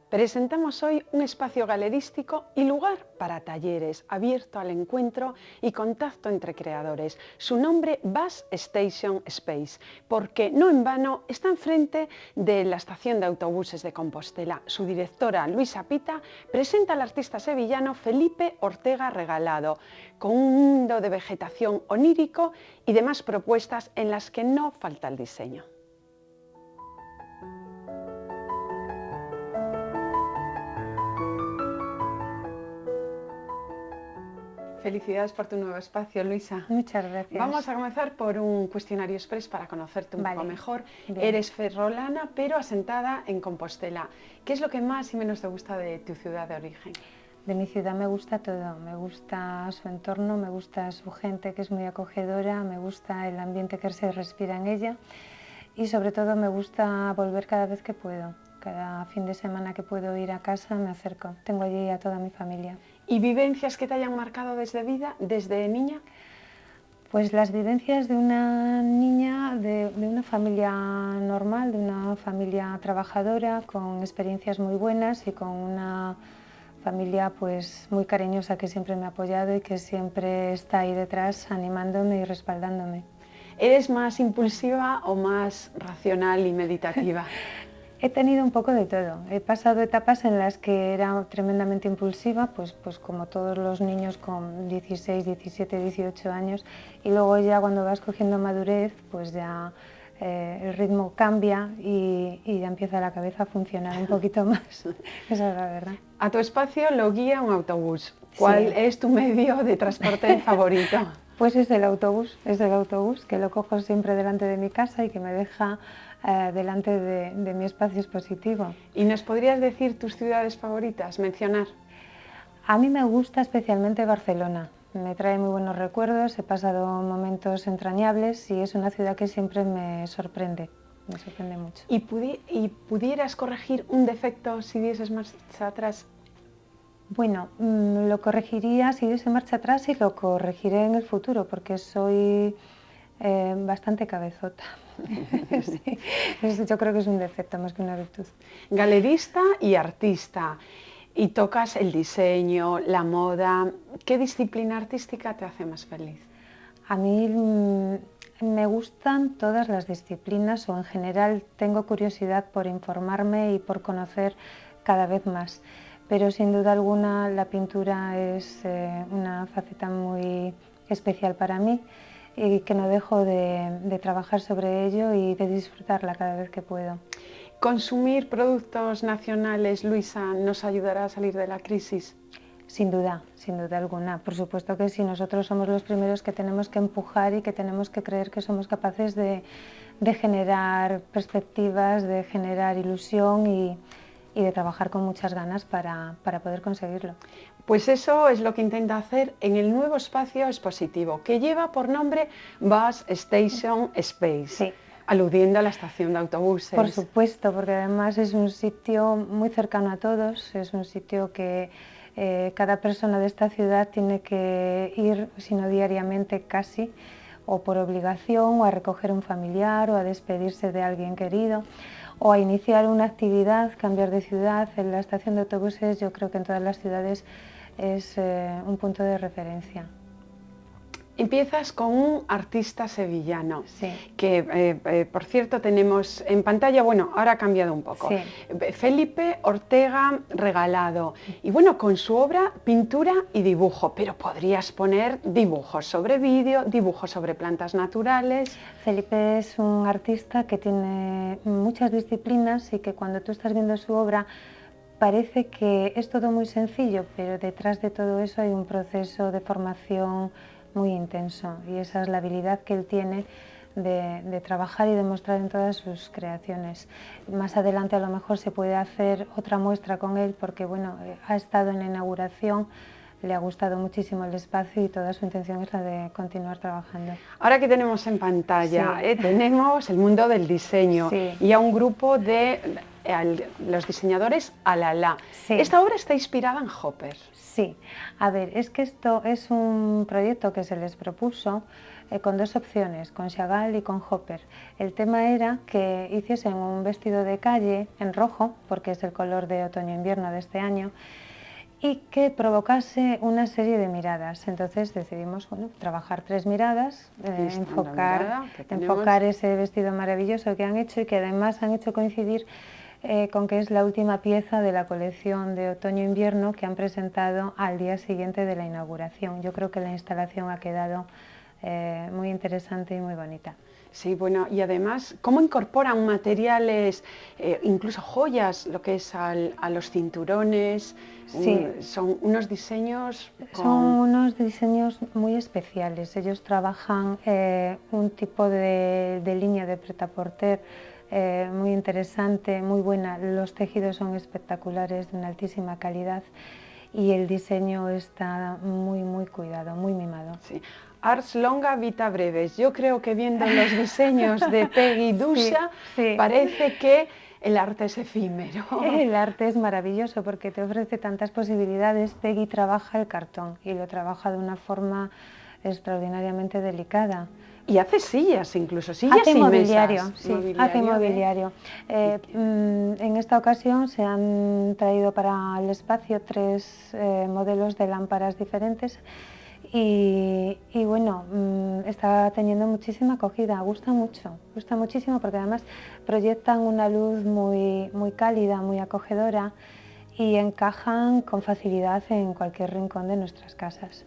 Presentamos hoy un espacio galerístico y lugar para talleres, abierto al encuentro y contacto entre creadores. Su nombre, Bus Station Space, porque no en vano está enfrente de la estación de autobuses de Compostela. Su directora, Luisa Pita, presenta al artista sevillano Felipe Ortega Regalado, con un mundo de vegetación onírico y demás propuestas en las que no falta el diseño. Felicidades por tu nuevo espacio, Luisa. Muchas gracias. Vamos a comenzar por un cuestionario express para conocerte un poco mejor. Bien. Eres ferrolana, pero asentada en Compostela. ¿Qué es lo que más y menos te gusta de tu ciudad de origen? De mi ciudad me gusta todo, me gusta su entorno, me gusta su gente que es muy acogedora, me gusta el ambiente que se respira en ella y sobre todo me gusta volver cada vez que puedo. Cada fin de semana que puedo ir a casa me acerco, tengo allí a toda mi familia. ¿Y vivencias que te hayan marcado desde niña? Pues las vivencias de una niña, de una familia normal, de una familia trabajadora, con experiencias muy buenas y con una familia pues muy cariñosa que siempre me ha apoyado y que siempre está ahí detrás animándome y respaldándome. ¿Eres más impulsiva o más racional y meditativa? He tenido un poco de todo. He pasado etapas en las que era tremendamente impulsiva, pues como todos los niños con 16, 17, 18 años, y luego ya cuando vas cogiendo madurez, pues ya el ritmo cambia y ya empieza la cabeza a funcionar un poquito más. Esa es la verdad. A tu espacio lo guía un autobús. ¿Cuál es tu medio de transporte favorito? Pues es el autobús que lo cojo siempre delante de mi casa y que me deja delante de mi espacio expositivo. ¿Y nos podrías decir tus ciudades favoritas, mencionar? A mí me gusta especialmente Barcelona, me trae muy buenos recuerdos, he pasado momentos entrañables y es una ciudad que siempre me sorprende mucho. ¿Y pudieras corregir un defecto si dieses marcha atrás? Bueno, lo corregiría si diese marcha atrás y lo corregiré en el futuro porque soy bastante cabezota. Sí, yo creo que es un defecto más que una virtud. Galerista y artista, y tocas el diseño, la moda. ¿Qué disciplina artística te hace más feliz? A mí me gustan todas las disciplinas o en general tengo curiosidad por informarme y por conocer cada vez más. Pero sin duda alguna la pintura es una faceta muy especial para mí y que no dejo de trabajar sobre ello y de disfrutarla cada vez que puedo. ¿Consumir productos nacionales, Luisa, nos ayudará a salir de la crisis? Sin duda alguna. Por supuesto que sí, nosotros somos los primeros que tenemos que empujar y que tenemos que creer que somos capaces de generar perspectivas, de generar ilusión y de trabajar con muchas ganas para poder conseguirlo. Pues eso es lo que intenta hacer en el nuevo espacio expositivo, que lleva por nombre Bus Station Space, Sí. Aludiendo a la estación de autobuses. Por supuesto, porque además es un sitio muy cercano a todos, es un sitio que cada persona de esta ciudad tiene que ir, si no diariamente casi, o por obligación, o a recoger un familiar, o a despedirse de alguien querido, o a iniciar una actividad, cambiar de ciudad. En la estación de autobuses yo creo que en todas las ciudades es un punto de referencia. Empiezas con un artista sevillano, sí. que por cierto tenemos en pantalla, bueno, ahora ha cambiado un poco, sí. Felipe Ortega Regalado, y bueno, con su obra pintura y dibujo, pero podrías poner dibujos sobre vídeo, dibujos sobre plantas naturales. Felipe es un artista que tiene muchas disciplinas y que cuando tú estás viendo su obra parece que es todo muy sencillo, pero detrás de todo eso hay un proceso de formación muy intenso y esa es la habilidad que él tiene de trabajar y de mostrar en todas sus creaciones. Más adelante a lo mejor se puede hacer otra muestra con él porque bueno, ha estado en la inauguración, le ha gustado muchísimo el espacio y toda su intención es la de continuar trabajando. Ahora que tenemos en pantalla, sí. Tenemos el mundo del diseño sí. y a un grupo de los diseñadores Alala. Sí. Esta obra está inspirada en Hopper. Sí, a ver, es que esto es un proyecto que se les propuso con dos opciones, con Chagall y con Hopper. El tema era que hiciesen un vestido de calle en rojo, porque es el color de otoño-invierno de este año, y que provocase una serie de miradas. Entonces decidimos, bueno, trabajar 3 miradas, enfocar ese vestido maravilloso que han hecho y que además han hecho coincidir con que es la última pieza de la colección de otoño-invierno que han presentado al día siguiente de la inauguración. Yo creo que la instalación ha quedado muy interesante y muy bonita. Sí, bueno, y además, ¿cómo incorporan materiales, incluso joyas, lo que es a los cinturones? Sí. Son unos diseños... Son unos diseños muy especiales. Ellos trabajan un tipo de línea de prêt-à-porter muy interesante, muy buena. Los tejidos son espectaculares, de una altísima calidad y el diseño está muy cuidado, muy mimado. Sí. Ars longa, vita brevis. Yo creo que viendo los diseños de Peggy Dusa, parece que el arte es efímero. El arte es maravilloso porque te ofrece tantas posibilidades. Peggy trabaja el cartón y lo trabaja de una forma extraordinariamente delicada. Y hace sillas, incluso sillas hace y mobiliario, mesas. Sí, hace mobiliario. En esta ocasión se han traído para el espacio 3 modelos de lámparas diferentes y bueno, está teniendo muchísima acogida, gusta muchísimo porque además proyectan una luz muy cálida, muy acogedora y encajan con facilidad en cualquier rincón de nuestras casas.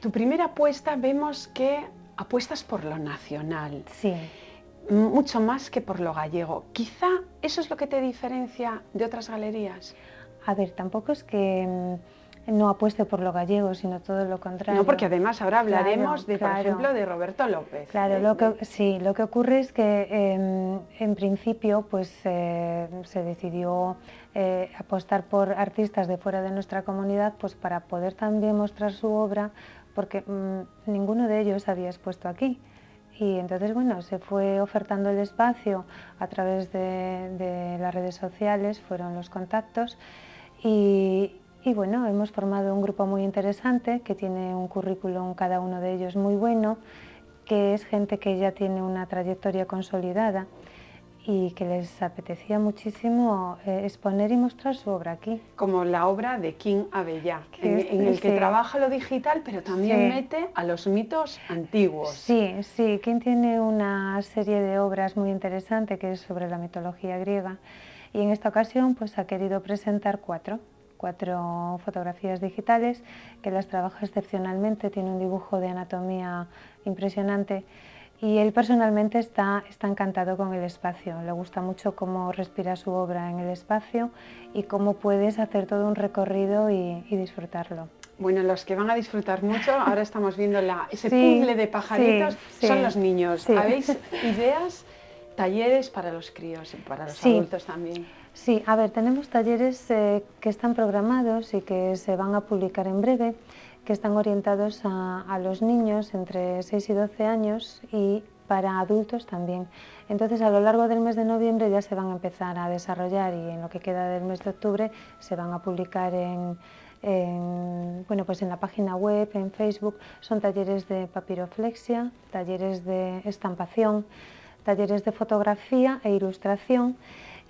Tu primera apuesta, vemos que apuestas por lo nacional, sí, mucho más que por lo gallego. Quizá eso es lo que te diferencia de otras galerías. A ver, tampoco es que no apueste por lo gallego, sino todo lo contrario. No, porque además ahora hablaremos por ejemplo, de Roberto López. Claro, lo que ocurre es que en principio pues, se decidió apostar por artistas de fuera de nuestra comunidad pues, para poder también mostrar su obra, porque ninguno de ellos había expuesto aquí. Y entonces, bueno, se fue ofertando el espacio a través de las redes sociales, fueron los contactos y bueno, hemos formado un grupo muy interesante que tiene un currículum cada uno de ellos muy bueno, que es gente que ya tiene una trayectoria consolidada y que les apetecía muchísimo exponer y mostrar su obra aquí. Como la obra de Quim Abellá, en el que trabaja lo digital, pero también mete a los mitos antiguos. Sí, Quim tiene una serie de obras muy interesante que es sobre la mitología griega y en esta ocasión pues, ha querido presentar cuatro fotografías digitales que las trabaja excepcionalmente, tiene un dibujo de anatomía impresionante y él personalmente está encantado con el espacio, le gusta mucho cómo respira su obra en el espacio y cómo puedes hacer todo un recorrido y disfrutarlo. Bueno, los que van a disfrutar mucho, ahora estamos viendo ese puzzle de pajaritos, son los niños. ¿Habéis ideas, talleres para los críos y para los adultos también? Sí, a ver, tenemos talleres que están programados y que se van a publicar en breve, que están orientados a los niños entre 6 y 12 años y para adultos también. Entonces, a lo largo del mes de noviembre ya se van a empezar a desarrollar y en lo que queda del mes de octubre se van a publicar bueno, pues en la página web, en Facebook. Son talleres de papiroflexia, talleres de estampación, talleres de fotografía e ilustración.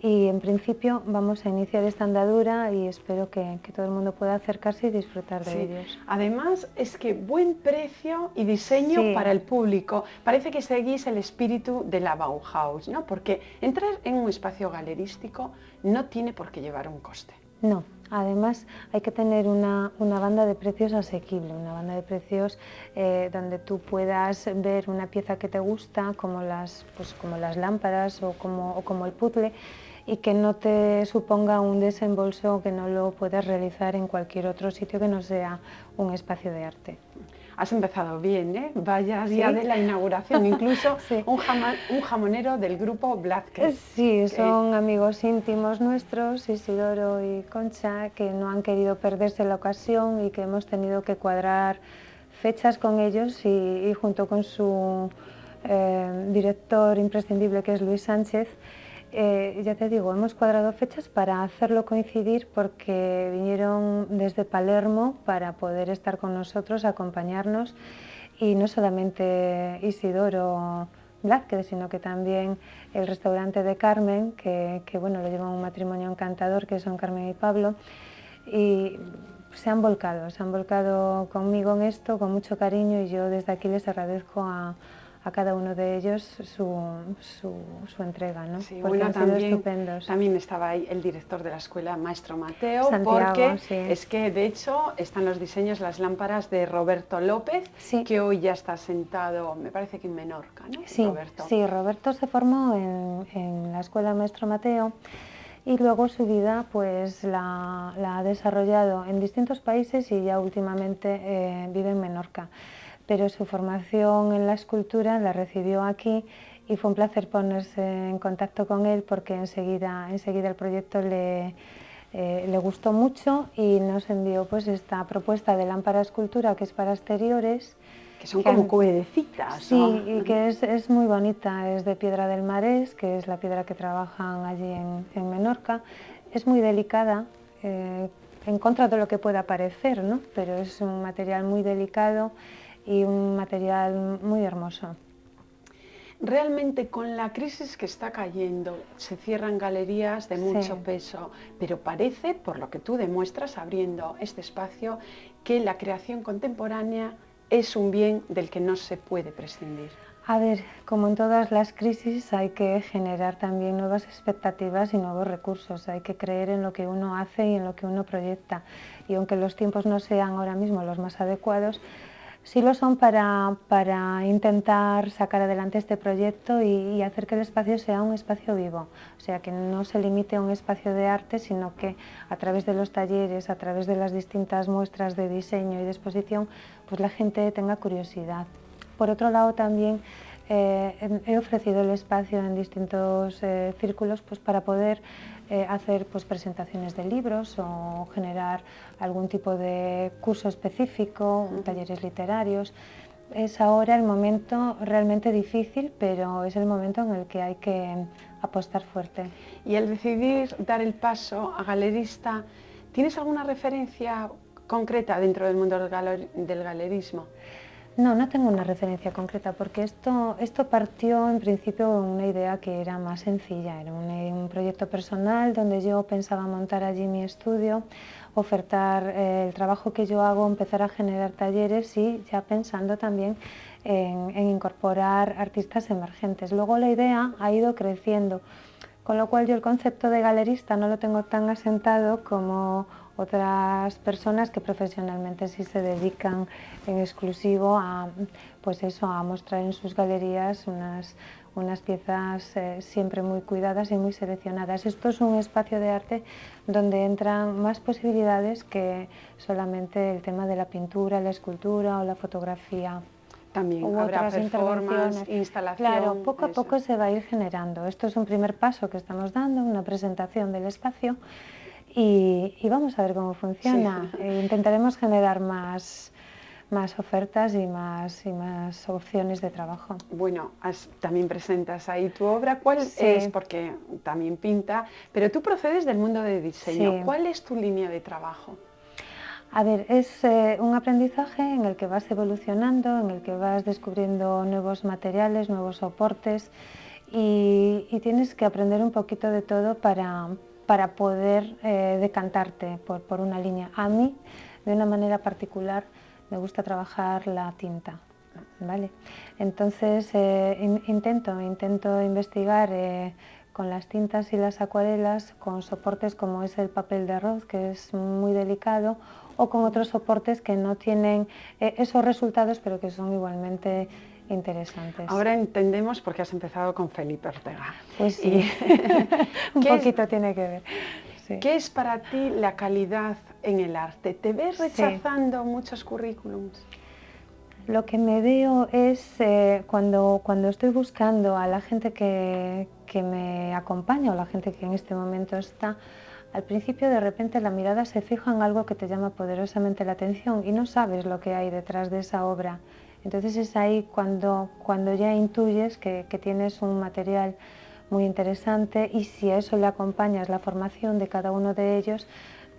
Y en principio vamos a iniciar esta andadura y espero que todo el mundo pueda acercarse y disfrutar de ellos. Además es que buen precio y diseño para el público. Parece que seguís el espíritu de la Bauhaus, ¿no? Porque entrar en un espacio galerístico no tiene por qué llevar un coste. No, además hay que tener una banda de precios asequible, una banda de precios donde tú puedas ver una pieza que te gusta, como las lámparas o como el puzzle, y que no te suponga un desembolso que no lo puedas realizar en cualquier otro sitio que no sea un espacio de arte. Has empezado bien, ¿eh? Vaya día de la inauguración, incluso un jamonero del grupo Blázquez. Sí, son amigos íntimos nuestros, Isidoro y Concha, que no han querido perderse la ocasión y que hemos tenido que cuadrar fechas con ellos y junto con su director imprescindible, que es Luis Sánchez, ya te digo, hemos cuadrado fechas para hacerlo coincidir porque vinieron desde Palermo para poder estar con nosotros, acompañarnos y no solamente Isidoro Blázquez, sino que también el restaurante de Carmen, que bueno, lo lleva un matrimonio encantador, que son Carmen y Pablo, y se han volcado conmigo en esto con mucho cariño, y yo desde aquí les agradezco a cada uno de ellos su entrega, ¿no? Sí, Porque bueno, han sido estupendos. también estaba ahí el director de la escuela, Maestro Mateo, Santiago, porque sí. es que de hecho están los diseños, las lámparas de Roberto López, Sí. que hoy ya está sentado, me parece que en Menorca, ¿no? Sí, Roberto. Sí, Roberto se formó en la escuela Maestro Mateo, y luego su vida pues la ha desarrollado en distintos países, y ya últimamente vive en Menorca. Pero su formación en la escultura la recibió aquí, y fue un placer ponerse en contacto con él, porque enseguida el proyecto le gustó mucho, y nos envió pues esta propuesta de lámpara escultura, que es para exteriores. Que son como cuevecitas. Sí, y que es muy bonita, es de piedra del marés, que es la piedra que trabajan allí en Menorca. Es muy delicada, en contra de lo que pueda parecer, ¿no? Pero es un material muy delicado y un material muy hermoso. Realmente con la crisis que está cayendo, se cierran galerías de mucho peso, pero parece, por lo que tú demuestras abriendo este espacio, que la creación contemporánea es un bien del que no se puede prescindir. A ver, como en todas las crisis, hay que generar también nuevas expectativas y nuevos recursos. Hay que creer en lo que uno hace y en lo que uno proyecta. Y aunque los tiempos no sean ahora mismo los más adecuados, sí lo son para intentar sacar adelante este proyecto y hacer que el espacio sea un espacio vivo. O sea, que no se limite a un espacio de arte, sino que a través de los talleres, a través de las distintas muestras de diseño y de exposición, pues la gente tenga curiosidad. Por otro lado, también he ofrecido el espacio en distintos círculos pues, para poder hacer pues, presentaciones de libros o generar algún tipo de curso específico, talleres literarios. Es ahora el momento realmente difícil, pero es el momento en el que hay que apostar fuerte. Y al decidir dar el paso a galerista, ¿tienes alguna referencia concreta dentro del mundo del galerismo? No, no tengo una referencia concreta, porque esto partió en principio de una idea que era más sencilla. Era un proyecto personal donde yo pensaba montar allí mi estudio, ofertar el trabajo que yo hago, empezar a generar talleres, y ya pensando también en incorporar artistas emergentes. Luego la idea ha ido creciendo, con lo cual yo el concepto de galerista no lo tengo tan asentado como otras personas que profesionalmente sí se dedican en exclusivo a, pues eso, a mostrar en sus galerías unas piezas siempre muy cuidadas y muy seleccionadas. Esto es un espacio de arte donde entran más posibilidades que solamente el tema de la pintura, la escultura o la fotografía. También habrá performance, instalación. Claro, poco a poco se va a ir generando. Esto es un primer paso que estamos dando, una presentación del espacio, y vamos a ver cómo funciona. Sí. Intentaremos generar más ofertas y más opciones de trabajo. Bueno, también presentas ahí tu obra. ¿Cuál es? Porque también pinta, pero tú procedes del mundo de diseño. Sí. ¿Cuál es tu línea de trabajo? A ver, es un aprendizaje en el que vas evolucionando, en el que vas descubriendo nuevos materiales, nuevos soportes, y tienes que aprender un poquito de todo para poder decantarte por una línea. A mí, de una manera particular, me gusta trabajar la tinta, ¿vale? Entonces intento investigar con las tintas y las acuarelas, con soportes como es el papel de arroz, que es muy delicado, o con otros soportes que no tienen esos resultados, pero que son igualmente interesantes. Ahora entendemos por qué has empezado con Felipe Ortega. Pues sí, un poquito tiene que ver. Sí. ¿Qué es para ti la calidad en el arte? ¿Te ves rechazando muchos currículums? Lo que me veo es cuando estoy buscando a la gente que me acompaña, o la gente que en este momento está, al principio de repente la mirada se fija en algo que te llama poderosamente la atención y no sabes lo que hay detrás de esa obra. Entonces es ahí cuando ya intuyes que tienes un material muy interesante, y si a eso le acompañas la formación de cada uno de ellos,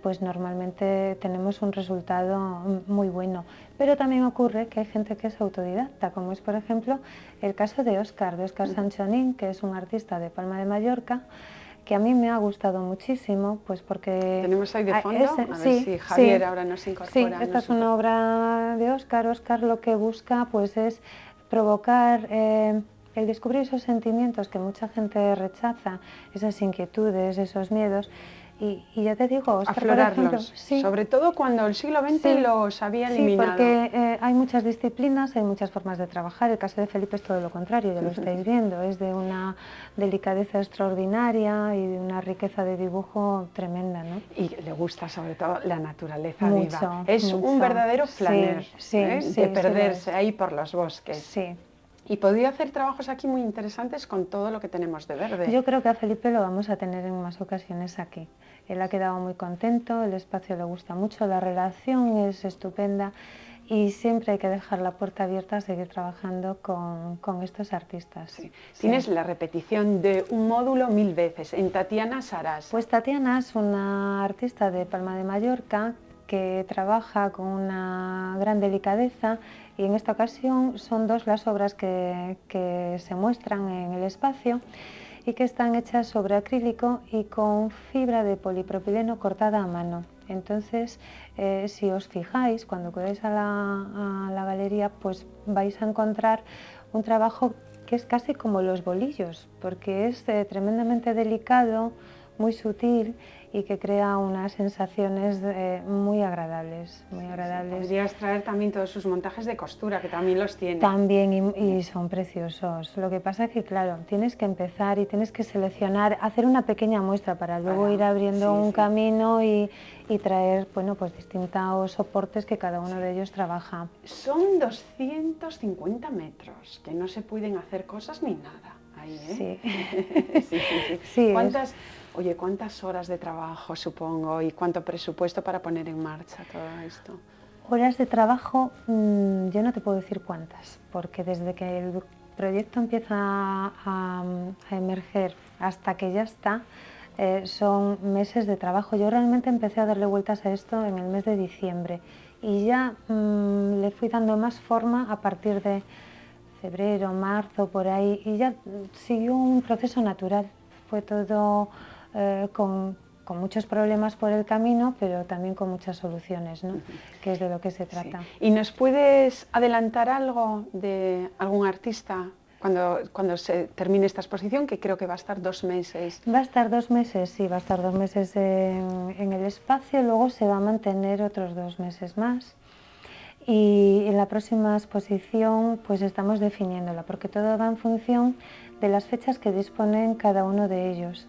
pues normalmente tenemos un resultado muy bueno. Pero también ocurre que hay gente que es autodidacta, como es por ejemplo el caso de Óscar Sanchonín, que es un artista de Palma de Mallorca, que a mí me ha gustado muchísimo, pues porque... Tenemos ahí de fondo, a ver sí, si Javier sí, ahora nos incorpora. Sí, esta es una obra de Óscar. Óscar lo que busca pues es provocar el descubrir esos sentimientos que mucha gente rechaza, esas inquietudes, esos miedos. Y ya te digo, Óscar, aflorarlos, por ejemplo, sí, sobre todo cuando el siglo XX sí, los había eliminado. Sí, porque hay muchas disciplinas, hay muchas formas de trabajar. El caso de Felipe es todo lo contrario, ya lo estáis viendo, es de una delicadeza extraordinaria y de una riqueza de dibujo tremenda, ¿no? Y le gusta sobre todo la naturaleza mucho, viva. Es mucho. un verdadero flaner, sí, de perderse ahí por los bosques. Sí. Y podría hacer trabajos aquí muy interesantes con todo lo que tenemos de verde. Yo creo que a Felipe lo vamos a tener en más ocasiones aquí. Él ha quedado muy contento, el espacio le gusta mucho, la relación es estupenda y siempre hay que dejar la puerta abierta a seguir trabajando con estos artistas. Sí. Tienes la repetición de un módulo 1000 veces en Tatiana Sarás. Pues Tatiana es una artista de Palma de Mallorca que trabaja con una gran delicadeza y en esta ocasión son dos las obras que se muestran en el espacio y que están hechas sobre acrílico y con fibra de polipropileno cortada a mano. Entonces, si os fijáis, cuando acudéis a la galería, pues vais a encontrar un trabajo que es casi como los bolillos, porque es tremendamente delicado, muy sutil y que crea unas sensaciones muy agradables. Muy agradables. Podrías traer también todos sus montajes de costura, que también los tiene. También, y son preciosos. Lo que pasa es que, claro, tienes que empezar y tienes que seleccionar, hacer una pequeña muestra para luego ir abriendo un camino y traer, bueno, pues distintos soportes que cada uno de ellos trabaja. Son 250 metros, que no se pueden hacer cosas ni nada. Ahí, ¿eh? Sí. Sí. ¿Cuántas horas de trabajo, supongo, y cuánto presupuesto para poner en marcha todo esto? Horas de trabajo, yo no te puedo decir cuántas, porque desde que el proyecto empieza a emerger hasta que ya está, son meses de trabajo. Yo realmente empecé a darle vueltas a esto en el mes de diciembre y ya le fui dando más forma a partir de febrero, marzo, por ahí, y ya siguió un proceso natural. Fue todo con muchos problemas por el camino, pero también con muchas soluciones, ¿no? Que es de lo que se trata. Sí. ¿Y nos puedes adelantar algo de algún artista cuando se termine esta exposición, que creo que va a estar 2 meses? Va a estar 2 meses, sí, va a estar 2 meses en el espacio, luego se va a mantener otros 2 meses más. Y en la próxima exposición pues estamos definiéndola, porque todo va en función de las fechas que disponen cada uno de ellos,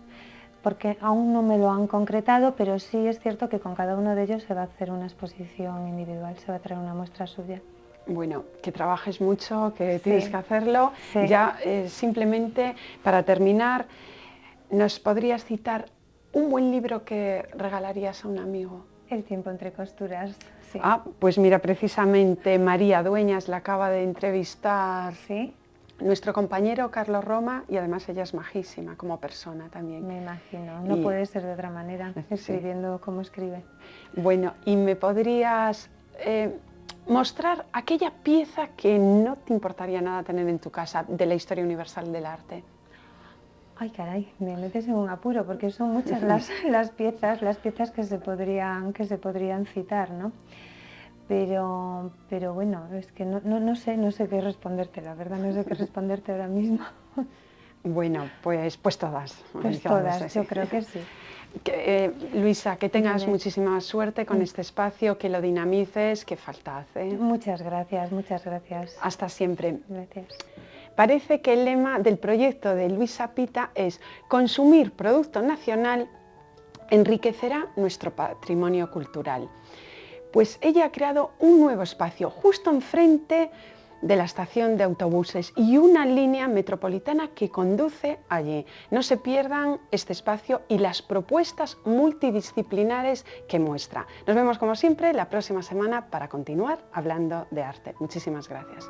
porque aún no me lo han concretado, pero sí es cierto que con cada uno de ellos se va a hacer una exposición individual, se va a traer una muestra suya. Bueno, que trabajes mucho, que tienes que hacerlo. Sí. Ya simplemente para terminar, ¿nos podrías citar un buen libro que regalarías a un amigo? El tiempo entre costuras. Sí. Ah, pues mira, precisamente María Dueñas la acaba de entrevistar. Sí. Nuestro compañero Carlos Roma, y además ella es majísima como persona también. Me imagino, no puede ser de otra manera, escribiendo como escribe. Bueno, ¿y me podrías mostrar aquella pieza que no te importaría nada tener en tu casa de la historia universal del arte? Ay, caray, me metes en un apuro, porque son muchas las piezas que se podrían citar, ¿no? Pero bueno, es que no sé qué responderte, la verdad, no sé qué responderte ahora mismo. Bueno, pues todas. Pues todas, yo creo que sí. Luisa, que tengas muchísima suerte con este espacio, que lo dinamices, que falta hace. Muchas gracias, muchas gracias. Hasta siempre. Gracias. Parece que el lema del proyecto de Luisa Pita es consumir producto nacional enriquecerá nuestro patrimonio cultural. Pues ella ha creado un nuevo espacio justo enfrente de la estación de autobuses y una línea metropolitana que conduce allí. No se pierdan este espacio y las propuestas multidisciplinares que muestra. Nos vemos como siempre la próxima semana para continuar hablando de arte. Muchísimas gracias.